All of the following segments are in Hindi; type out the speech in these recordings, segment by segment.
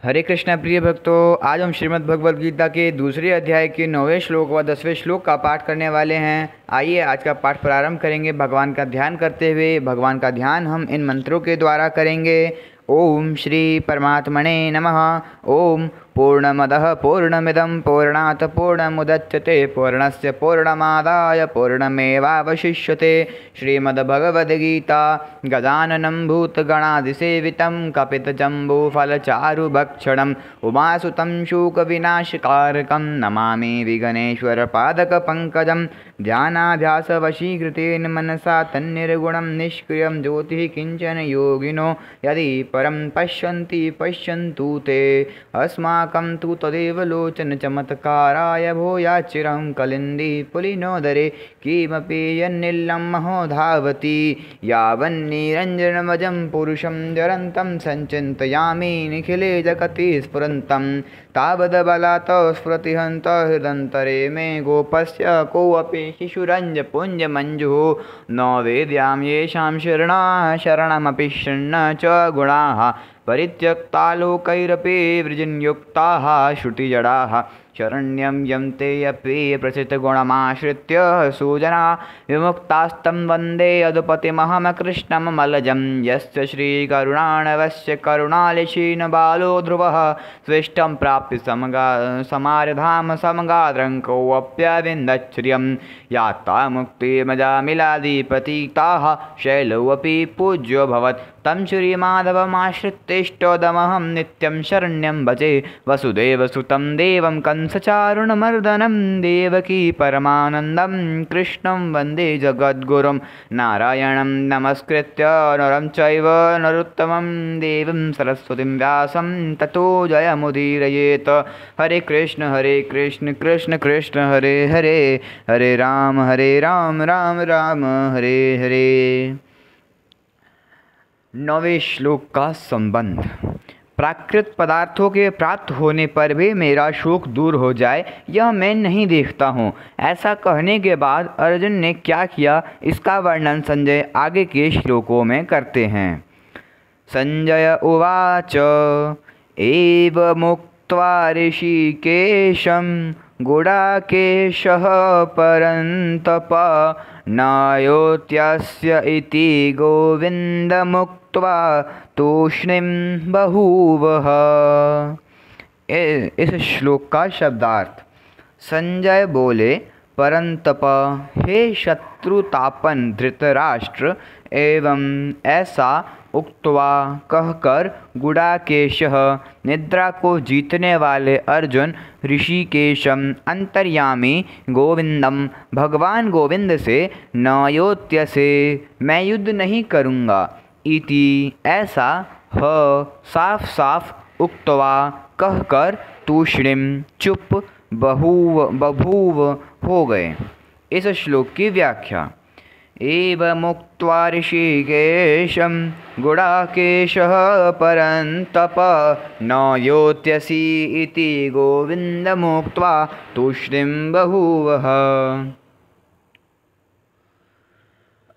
हरे कृष्णा प्रिय भक्तों, आज हम श्रीमद् भगवद गीता के दूसरे अध्याय के 9वें श्लोक व 10वें श्लोक का पाठ करने वाले हैं। आइए आज का पाठ प्रारंभ करेंगे भगवान का ध्यान करते हुए। भगवान का ध्यान हम इन मंत्रों के द्वारा करेंगे। ओम श्री परमात्मने नमः। ओम पूर्णमदः पूर्णमिदं पूर्णात् पूर्णमुदच्यते पूर्णस्य पूर्णमादाय पूर्णमेवावशिष्यते। श्रीमद्भगवद्गीता गजाननं भूतगणादिसेवितं कपितजम्बूफलचारुभक्षणम् उमासुतं शोकविनाशकारकं नमामि विघ्नेश्वरपादकपङ्कजं। ध्यानाभ्यासवशीकृतेन मनसा तन्निर्गुणं निष्क्रियं ज्योतिः किञ्चन योगिनो यदि परं पश्यन्ति पश्यन्तु ते। अस्माकं तु तदेव लोचन चमत्काराय भूयाच्चिरं कलिन्दी पुलिनोदरे किमपि यन्निलं महो धावति। यावन्निरञ्जनमजं पुरुषं ज्वलन्तं सञ्चिन्तयामि निखिले जगति स्फुरन्तं तावद्बलात् स्फुरतिहन्त हृदन्तरे मे गोपस्य कोऽपि शिशुरञ्जपुञ्जमञ्जुः न वेद्यां येषां शरणमपि शृण्व च गुणाः परित्यक्ता लोकैरपि वृजन्युक्ताः श्रुतिजडाः शरण्यं यन्ते अपि प्रसिद्धगुणमाश्रित्य सुजना विमुक्तास्तं वन्दे यदुपतिमहमकृष्णमलजं। यस्य श्रीकरुणाणवस्य करुणालशीन बालो ध्रुवः स्विष्टं प्राप्य समारधाम समगाद्रङ्कोऽप्यविन्दच्छ्रियं यात्रा मुक्तिमजामिलादिपतिताः शैलोऽपि पूज्योऽभवत्। तं श्रीमाधवमाश्रित्येष्टोदमहं नित्यं शरण्यं भजे वसुदेवसुतं देवं कंसचारुणमर्दनं देवकी परमानन्दं कृष्णं वन्दे जगद्गुरुं। नारायणं नमस्कृत्य नरं चैव नरोत्तमं देवीं सरस्वतीं व्यासं ततो जयमुदीरयेत्। हरे कृष्ण कृष्ण कृष्ण हरे हरे, हरे राम राम राम हरे हरे। 9वें श्लोक का संबंध। प्राकृत पदार्थों के प्राप्त होने पर भी मेरा शोक दूर हो जाए, यह मैं नहीं देखता हूँ। ऐसा कहने के बाद अर्जुन ने क्या किया, इसका वर्णन संजय आगे के श्लोकों में करते हैं। संजय उवाच एवमुक्त्वा ऋषिकेशं गुडाकेशः परन्तप नायोत्यस्य इति गोविन्दमुक्त्वा तूष्णीं बभूवः। इस श्लोक का शब्दार्थ। संजय बोले, परंतप हे शत्रुतापन धृतराष्ट्र, एवं ऐसा उक्त्वा कहकर गुडाकेशः निद्रा को जीतने वाले अर्जुन ऋषिकेशम अंतर्यामी गोविंदम भगवान गोविंद से नयोत्य से मैं युद्ध नहीं करूँगा इति ऐसा ह साफ साफ उक्त्वा कहकर तूष्णीम चुप बभूव हो गए। इस श्लोक की व्याख्या। एवमुक्त्वा ऋषिकेशं गुडाकेशः परन्तप न योत्यसि इति गोविन्दमुक्त्वा तूष्णीं बभूवः।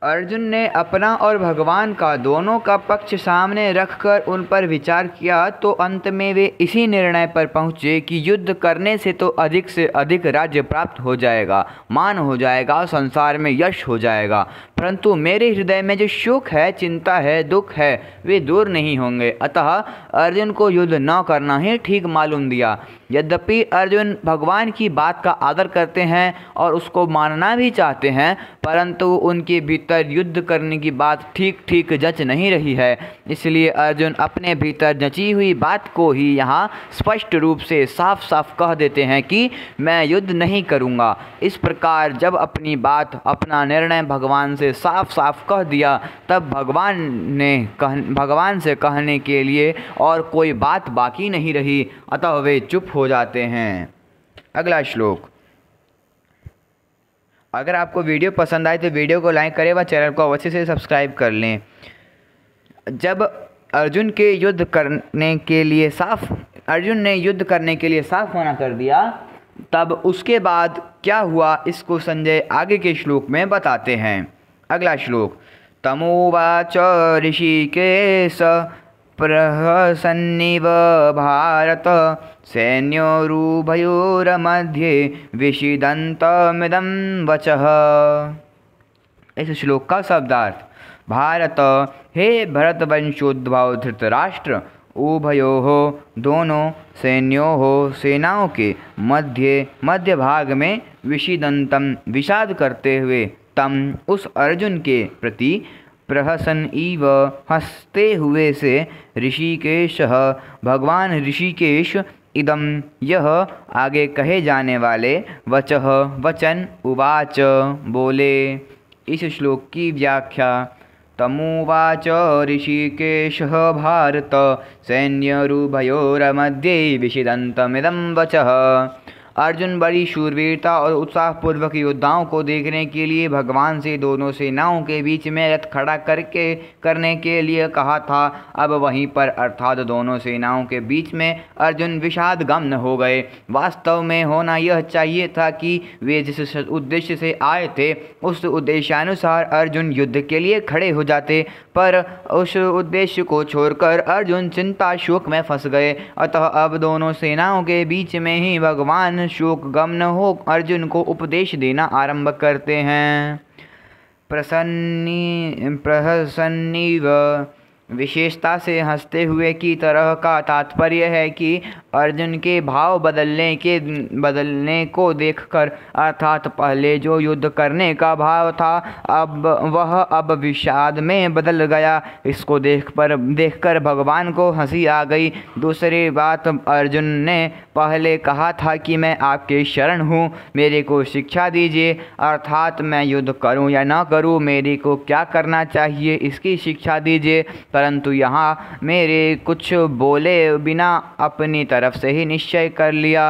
अर्जुन ने अपना और भगवान का दोनों का पक्ष सामने रखकर उन पर विचार किया तो अंत में वे इसी निर्णय पर पहुँचे कि युद्ध करने से तो अधिक से अधिक राज्य प्राप्त हो जाएगा, मान हो जाएगा, संसार में यश हो जाएगा, परंतु मेरे हृदय में जो शोक है, चिंता है, दुख है, वे दूर नहीं होंगे। अतः अर्जुन को युद्ध न करना ही ठीक मालूम दिया। यद्यपि अर्जुन भगवान की बात का आदर करते हैं और उसको मानना भी चाहते हैं, परंतु उनके भीतर युद्ध करने की बात ठीक जच नहीं रही है। इसलिए अर्जुन अपने भीतर जची हुई बात को ही यहाँ स्पष्ट रूप से साफ साफ कह देते हैं कि मैं युद्ध नहीं करूँगा। इस प्रकार जब अपनी बात, अपना निर्णय भगवान से साफ साफ कह दिया, तब भगवान से कहने के लिए और कोई बात बाकी नहीं रही, अतः वे चुप हो जाते हैं। अगला श्लोक। अगर आपको वीडियो पसंद आए तो वीडियो को लाइक करें व चैनल को अवश्य से सब्सक्राइब कर लें। जब अर्जुन ने युद्ध करने के लिए साफ होना कर दिया, तब उसके बाद क्या हुआ, इसको संजय आगे के श्लोक में बताते हैं। अगला श्लोक। तमोवाच ऋषिकेश प्रहसन्निव भारत सैन्योरुभयोरमध्ये विषीदन्तमिदं वचः। इस श्लोक का शब्दार्थ: भारत, हे भरतवंशोद्भव धृतराष्ट्र, उभयोः दोनों, सैन्योः सेनाओं के, मध्य भाग में, विषीदन्तं विषाद करते हुए, तम उस अर्जुन के प्रति, प्रहसन इव हंसते हुए से, ऋषिकेशः भगवान ऋषिकेश, इदम यह आगे कहे जाने वाले, वचः वचन, उवाच बोले। इस श्लोक की व्याख्या: तमुवाच ऋषिकेशः भारत सैन्यरुभयोरमध्ये विषीदन्तमिदं वचः। अर्जुन बड़ी शूरवीरता और उत्साहपूर्वक योद्धाओं को देखने के लिए भगवान से दोनों सेनाओं के बीच में रथ खड़ा करने के लिए कहा था। अब वहीं पर अर्थात दोनों सेनाओं के बीच में अर्जुन विषाद गम्न हो गए। वास्तव में होना यह चाहिए था कि वे जिस उद्देश्य से आए थे उस उद्देश्यानुसार अर्जुन युद्ध के लिए खड़े हो जाते, पर उस उद्देश्य को छोड़कर अर्जुन चिंता शोक में फंस गए। अतः अब दोनों सेनाओं के बीच में ही भगवान शोक गम्न हो अर्जुन को उपदेश देना आरंभ करते हैं। प्रहसन्निव विशेषता से हंसते हुए की तरह का तात्पर्य है कि अर्जुन के भाव बदलने को देखकर, अर्थात पहले जो युद्ध करने का भाव था अब विषाद में बदल गया। इसको देखकर भगवान को हंसी आ गई। दूसरी बात, अर्जुन ने पहले कहा था कि मैं आपके शरण हूँ, मेरे को शिक्षा दीजिए, अर्थात मैं युद्ध करूँ या न करूँ, मेरे को क्या करना चाहिए इसकी शिक्षा दीजिए। परंतु यहाँ मेरे कुछ बोले बिना अपनी तरफ से ही निश्चय कर लिया,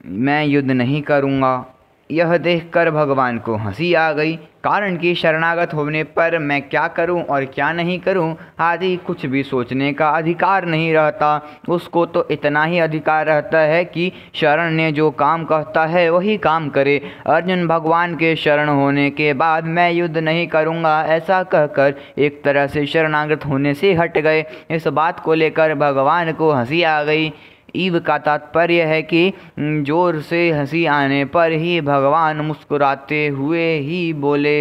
मैं युद्ध नहीं करूँगा। यह देखकर भगवान को हंसी आ गई। कारण कि शरणागत होने पर मैं क्या करूं और क्या नहीं करूं आदि कुछ भी सोचने का अधिकार नहीं रहता। उसको तो इतना ही अधिकार रहता है कि शरण ने जो काम कहता है वही काम करे। अर्जुन भगवान के शरण होने के बाद मैं युद्ध नहीं करूंगा ऐसा कहकर एक तरह से शरणागत होने से हट गए। इस बात को लेकर भगवान को हंसी आ गई। ईव का तात्पर्य है कि जोर से हंसी आने पर ही भगवान मुस्कुराते हुए ही बोले।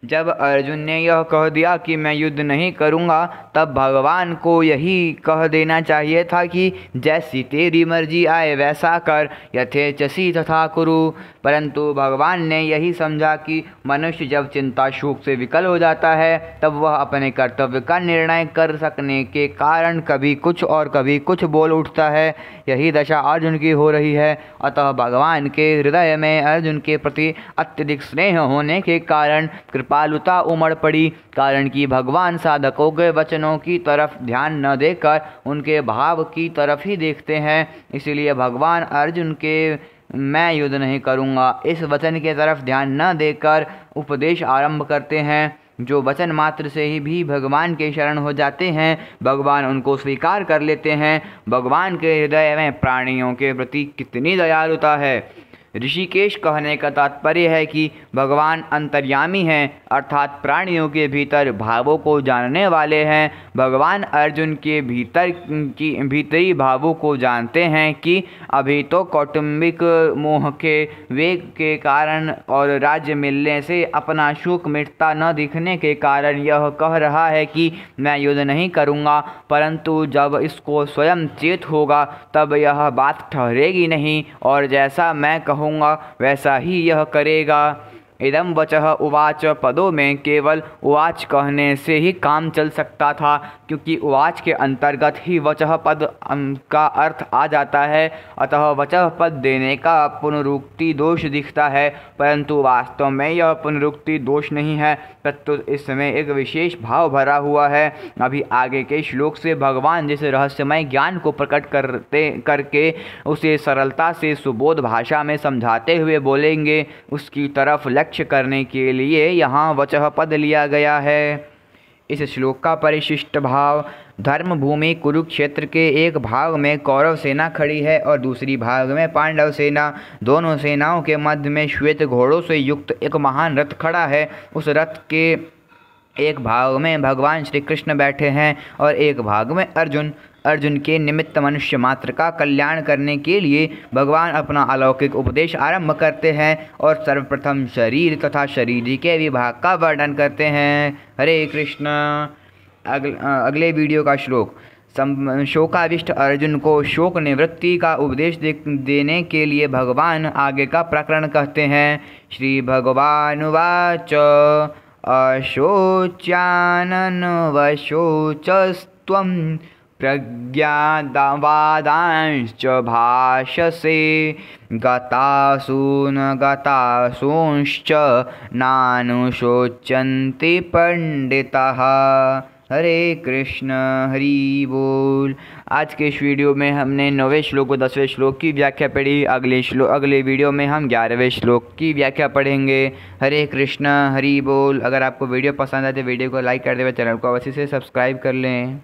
जब अर्जुन ने यह कह दिया कि मैं युद्ध नहीं करूंगा, तब भगवान को यही कह देना चाहिए था कि जैसी तेरी मर्जी आए वैसा कर, यथेच्छसि तथा कुरु। परंतु भगवान ने यही समझा कि मनुष्य जब चिंता शोक से विकल हो जाता है तब वह अपने कर्तव्य का निर्णय कर सकने के कारण कभी कुछ और कभी कुछ बोल उठता है। यही दशा अर्जुन की हो रही है। अतः भगवान के हृदय में अर्जुन के प्रति अत्यधिक स्नेह होने के कारण कृपालुता उमड़ पड़ी। कारण कि भगवान साधकों के वचनों की तरफ ध्यान न देकर उनके भाव की तरफ ही देखते हैं। इसलिए भगवान अर्जुन के मैं युद्ध नहीं करूँगा इस वचन के तरफ ध्यान न देकर उपदेश आरंभ करते हैं। जो वचन मात्र से ही भी भगवान के शरण हो जाते हैं, भगवान उनको स्वीकार कर लेते हैं। भगवान के हृदय में प्राणियों के प्रति कितनी दयालुता है। ऋषिकेश कहने का तात्पर्य है कि भगवान अंतर्यामी हैं, अर्थात प्राणियों के भीतर भावों को जानने वाले हैं। भगवान अर्जुन के भीतरी भावों को जानते हैं कि अभी तो कौटुंबिक मोह के वेग के कारण और राज्य मिलने से अपना शोक मिटता न दिखने के कारण यह कह रहा है कि मैं युद्ध नहीं करूँगा। परंतु जब इसको स्वयं चेत होगा तब यह बात ठहरेगी नहीं और जैसा मैं कहूँगा वैसा ही यह करेगा। इदम वचः उवाच पदों में केवल उवाच कहने से ही काम चल सकता था, क्योंकि उवाच के अंतर्गत ही वचः पद का अर्थ आ जाता है। अतः वचः पद देने का पुनरुक्ति दोष दिखता है, परंतु वास्तव में यह पुनरुक्ति दोष नहीं है, प्रत्युत इसमें एक विशेष भाव भरा हुआ है। अभी आगे के श्लोक से भगवान जिस रहस्यमय ज्ञान को प्रकट करके उसे सरलता से सुबोध भाषा में समझाते हुए बोलेंगे, उसकी तरफ लक्ष्य करने के लिए यहाँ वचः पद लिया गया है। इस श्लोक का परिशिष्ट भाव: धर्म भूमि कुरुक्षेत्र के एक भाग में कौरव सेना खड़ी है और दूसरी भाग में पांडव सेना। दोनों सेनाओं के मध्य में श्वेत घोड़ों से युक्त एक महान रथ खड़ा है। उस रथ के एक भाग में भगवान श्री कृष्ण बैठे हैं और एक भाग में अर्जुन। अर्जुन के निमित्त मनुष्य मात्र का कल्याण करने के लिए भगवान अपना अलौकिक उपदेश आरंभ करते हैं और सर्वप्रथम शरीर तथा शरीर के विभाग का वर्णन करते हैं। हरे कृष्ण। अगले वीडियो का श्लोक। शोकाविष्ट अर्जुन को शोक निवृत्ति का उपदेश देने के लिए भगवान आगे का प्रकरण कहते हैं। श्री भगवान वाच अशोच्यानन्वशोचस्त्वं प्रज्ञावादांश्च भाषसे गतासून गतासूंश्च नानुशोचन्ति पंडिताः। हरे कृष्ण। हरि बोल। आज के इस वीडियो में हमने 9वें श्लोक और 10वें श्लोक की व्याख्या पढ़ी। अगले वीडियो में हम 11वें श्लोक की व्याख्या पढ़ेंगे। हरे कृष्ण। हरि बोल। अगर आपको वीडियो पसंद आए तो वीडियो को लाइक कर दें, चैनल को अवश्य से सब्सक्राइब कर लें।